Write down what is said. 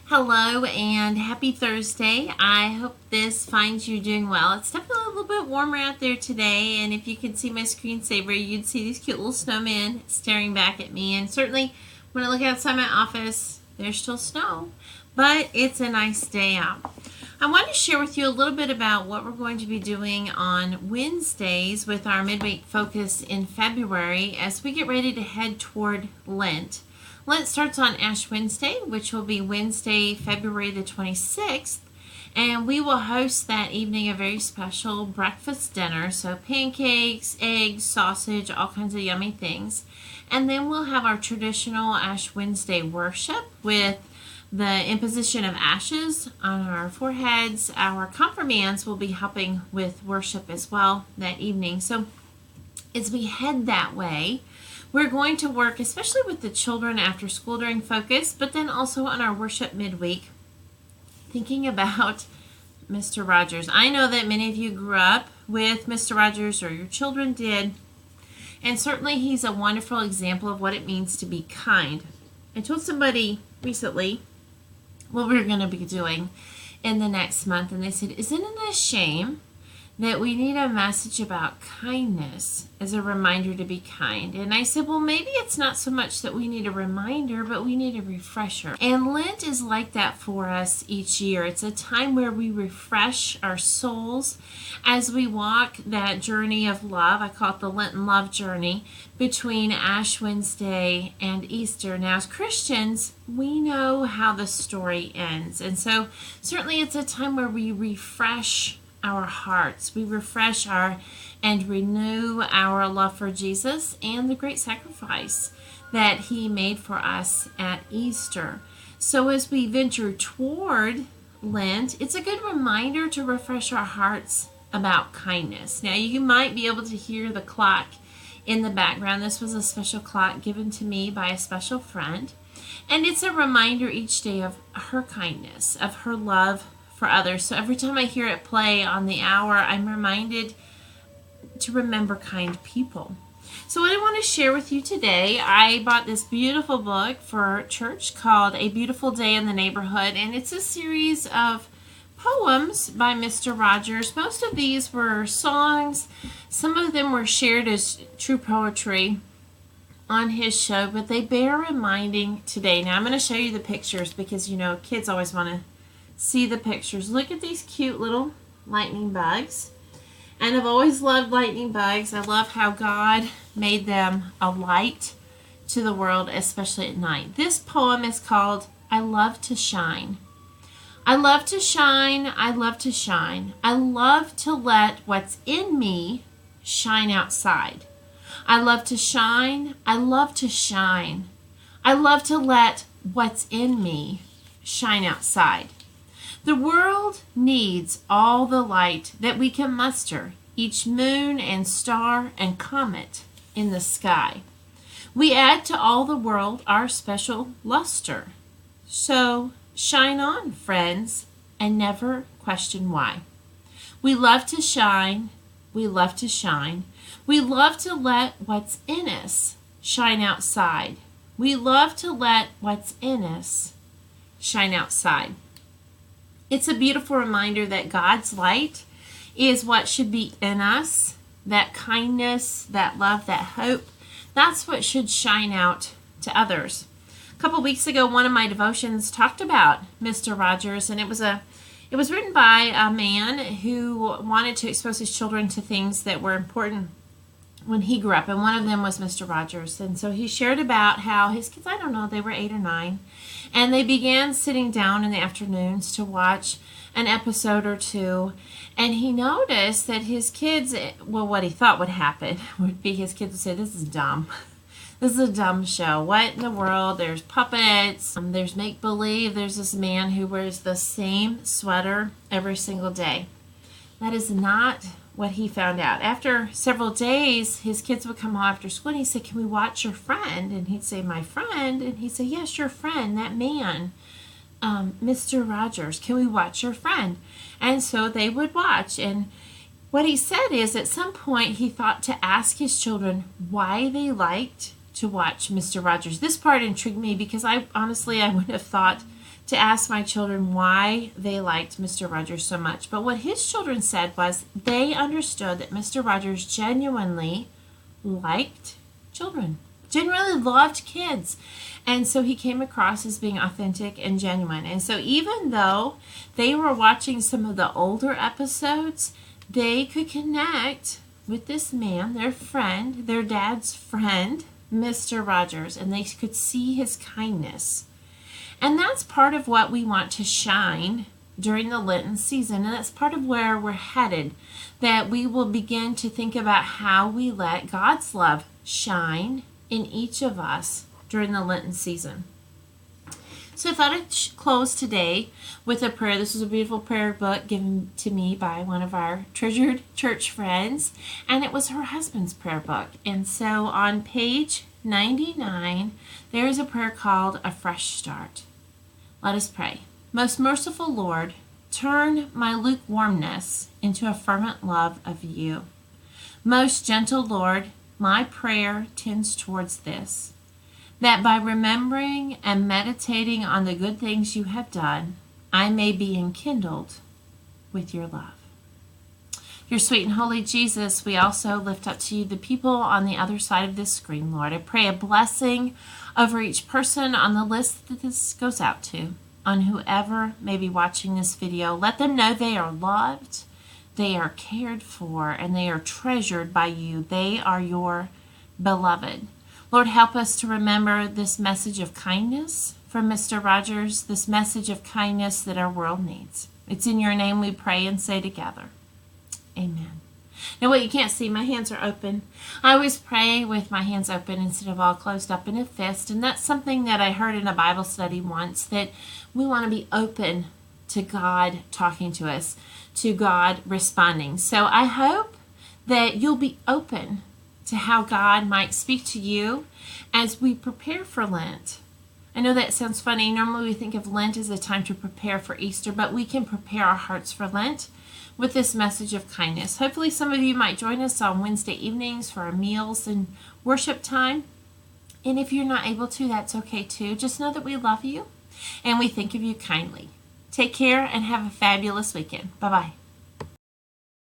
Hello and happy Thursday. I hope this finds you doing well. It's definitely a little bit warmer out there today, and if you could see my screensaver, you'd see these cute little snowmen staring back at me. And certainly when I look outside my office, there's still snow, but it's a nice day out. I want to share with you a little bit about what we're going to be doing on Wednesdays with our midweek focus in February as we get ready to head toward Lent. Lent starts on Ash Wednesday, which will be Wednesday, February the 26th, and we will host that evening a very special breakfast dinner, so pancakes, eggs, sausage, all kinds of yummy things. And then we'll have our traditional Ash Wednesday worship with the imposition of ashes on our foreheads. Our confirmands will be helping with worship as well that evening. So as we head that way, we're going to work, especially with the children after school during focus, but then also on our worship midweek, thinking about Mr. Rogers. I know that many of you grew up with Mr. Rogers, or your children did, and certainly he's a wonderful example of what it means to be kind. I told somebody recently what we were going to be doing in the next month, and they said, "Isn't it a shame that we need a message about kindness as a reminder to be kind?" And I said, well, maybe it's not so much that we need a reminder, but we need a refresher. And Lent is like that for us each year. It's a time where we refresh our souls as we walk that journey of love. I call it the Lenten love journey between Ash Wednesday and Easter. Now, as Christians, we know how the story ends. And so certainly it's a time where we refresh our hearts. We refresh and renew our love for Jesus and the great sacrifice that he made for us at Easter. So as we venture toward Lent, it's a good reminder to refresh our hearts about kindness. Now, you might be able to hear the clock in the background. This was a special clock given to me by a special friend, and it's a reminder each day of her kindness, of her love for others. So every time I hear it play on the hour, I'm reminded to remember kind people. So what I want to share with you today, I bought this beautiful book for church called A Beautiful Day in the Neighborhood, and it's a series of poems by Mr. Rogers. Most of these were songs. Some of them were shared as true poetry on his show, but they bear reminding today. Now I'm going to show you the pictures because, you know, kids always want to see the pictures. Look at these cute little lightning bugs. And I've always loved lightning bugs. I love how God made them a light to the world, especially at night. This poem is called I Love to Shine. I love to shine, I love to shine. I love to let what's in me shine outside. I love to shine, I love to shine. I love to let what's in me shine outside. The world needs all the light that we can muster, each moon and star and comet in the sky. We add to all the world our special luster. So shine on, friends, and never question why. We love to shine, we love to shine. We love to let what's in us shine outside. We love to let what's in us shine outside. It's a beautiful reminder that God's light is what should be in us. That kindness, that love, that hope, that's what should shine out to others. A couple weeks ago, one of my devotions talked about Mr. Rogers, and it was written by a man who wanted to expose his children to things that were important when he grew up, and one of them was Mr. Rogers. And so he shared about how his kids, I don't know, they were 8 or 9, and they began sitting down in the afternoons to watch an episode or two, and he noticed that his kids, well, what he thought would happen would be his kids would say, "This is dumb. This is a dumb show. What in the world? There's puppets, there's make-believe, there's this man who wears the same sweater every single day." That is not what he found out. After several days, his kids would come home after school and he'd say, "Can we watch your friend?" And he'd say, "My friend?" And he'd say, "Yes, your friend, that man, Mr. Rogers. Can we watch your friend?" And so they would watch. And what he said is at some point he thought to ask his children why they liked to watch Mr. Rogers. This part intrigued me because I would have thought to ask my children why they liked Mr. Rogers so much. But what his children said was they understood that Mr. Rogers genuinely liked children, genuinely loved kids. And so he came across as being authentic and genuine. And so even though they were watching some of the older episodes, they could connect with this man, their friend, their dad's friend, Mr. Rogers, and they could see his kindness. And that's part of what we want to shine during the Lenten season, and that's part of where we're headed, that we will begin to think about how we let God's love shine in each of us during the Lenten season. So I thought I'd close today with a prayer. This is a beautiful prayer book given to me by one of our treasured church friends, and it was her husband's prayer book. And so on page 99, there is a prayer called A Fresh Start. Let us pray. Most merciful Lord, turn my lukewarmness into a fervent love of you. Most gentle Lord, my prayer tends towards this, that by remembering and meditating on the good things you have done, I may be enkindled with your love. Your sweet and holy Jesus, we also lift up to you the people on the other side of this screen, Lord. I pray a blessing over each person on the list that this goes out to, on whoever may be watching this video. Let them know they are loved, they are cared for, and they are treasured by you. They are your beloved. Lord, help us to remember this message of kindness from Mr. Rogers, this message of kindness that our world needs. It's in your name we pray and say together, amen. Now, what you can't see, my hands are open. I always pray with my hands open instead of all closed up in a fist, and that's something that I heard in a Bible study once, that we want to be open to God talking to us, to God responding. So I hope that you'll be open to how God might speak to you as we prepare for Lent. I know that sounds funny. Normally we think of Lent as a time to prepare for Easter, but we can prepare our hearts for Lent with this message of kindness. Hopefully some of you might join us on Wednesday evenings for our meals and worship time. And if you're not able to, that's okay too. Just know that we love you and we think of you kindly. Take care and have a fabulous weekend. Bye-bye.